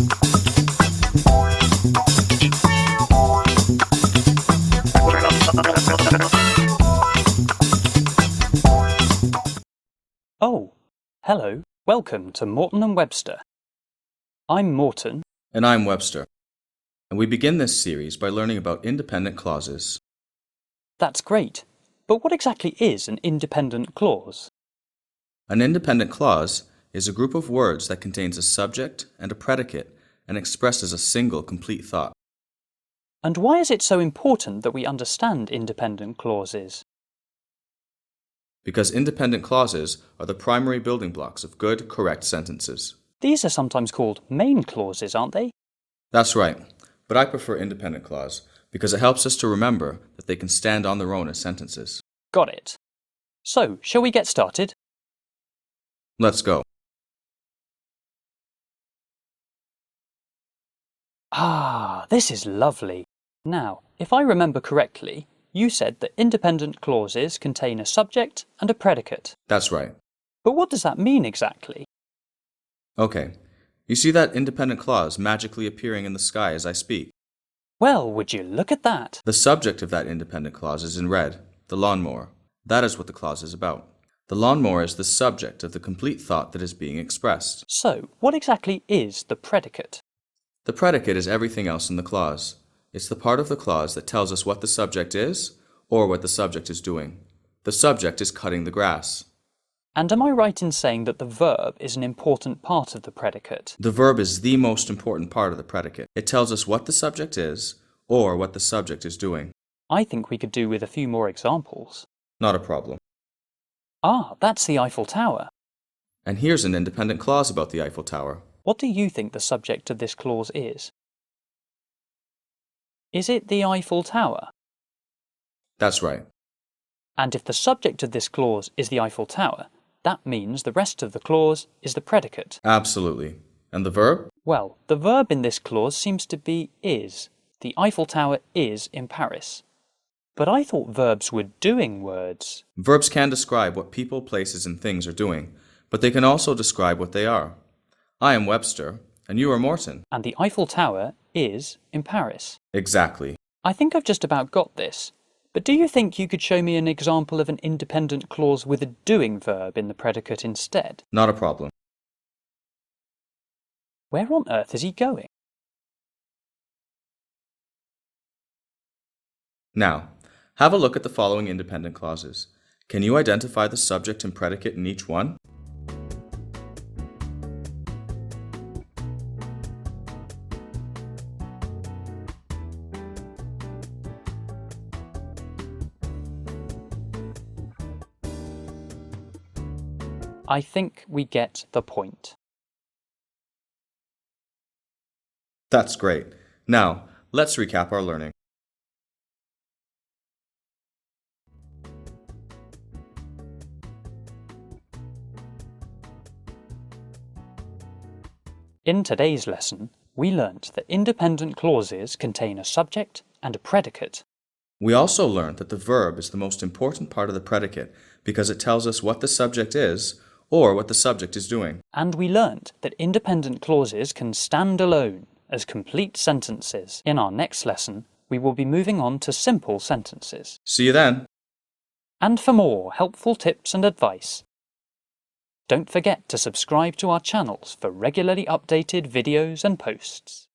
Oh, hello. Welcome to Morton and Webster. I'm Morton. And I'm Webster. And we begin this series by learning about independent clauses. That's great. But what exactly is an independent clause? An independent clause is a group of words that contains a subject and a predicate and expresses a single complete thought. And why is it so important that we understand independent clauses? Because independent clauses are the primary building blocks of good, correct sentences. These are sometimes called main clauses, aren't they? That's right, but I prefer independent clause because it helps us to remember that they can stand on their own as sentences. Got it. So, shall we get started? Let's go. Ah, this is lovely. Now, if I remember correctly, you said that independent clauses contain a subject and a predicate. That's right. But what does that mean exactly? Okay, you see that independent clause magically appearing in the sky as I speak? Well, would you look at that? The subject of that independent clause is in red, the lawnmower. That is what the clause is about. The lawnmower is the subject of the complete thought that is being expressed. So, what exactly is the predicate? The predicate is everything else in the clause. It's the part of the clause that tells us what the subject is or what the subject is doing. The subject is cutting the grass. And am I right in saying that the verb is an important part of the predicate? The verb is the most important part of the predicate. It tells us what the subject is or what the subject is doing. I think we could do with a few more examples. Not a problem. Ah, that's the Eiffel Tower. And here's an independent clause about the Eiffel Tower. What do you think the subject of this clause is? Is it the Eiffel Tower? That's right. And if the subject of this clause is the Eiffel Tower, that means the rest of the clause is the predicate. Absolutely. And the verb? Well, the verb in this clause seems to be is. The Eiffel Tower is in Paris. But I thought verbs were doing words. Verbs can describe what people, places, and things are doing, but they can also describe what they are. I am Webster, and you are Morton. And the Eiffel Tower is in Paris. Exactly. I think I've just about got this. But do you think you could show me an example of an independent clause with a doing verb in the predicate instead? Not a problem. Where on earth is he going? Now, have a look at the following independent clauses. Can you identify the subject and predicate in each one? I think we get the point. That's great. Now, let's recap our learning. In today's lesson, we learnt that independent clauses contain a subject and a predicate. We also learned that the verb is the most important part of the predicate because it tells us what the subject is or what the subject is doing. And we learnt that independent clauses can stand alone as complete sentences. In our next lesson, we will be moving on to simple sentences. See you then. And for more helpful tips and advice, don't forget to subscribe to our channels for regularly updated videos and posts.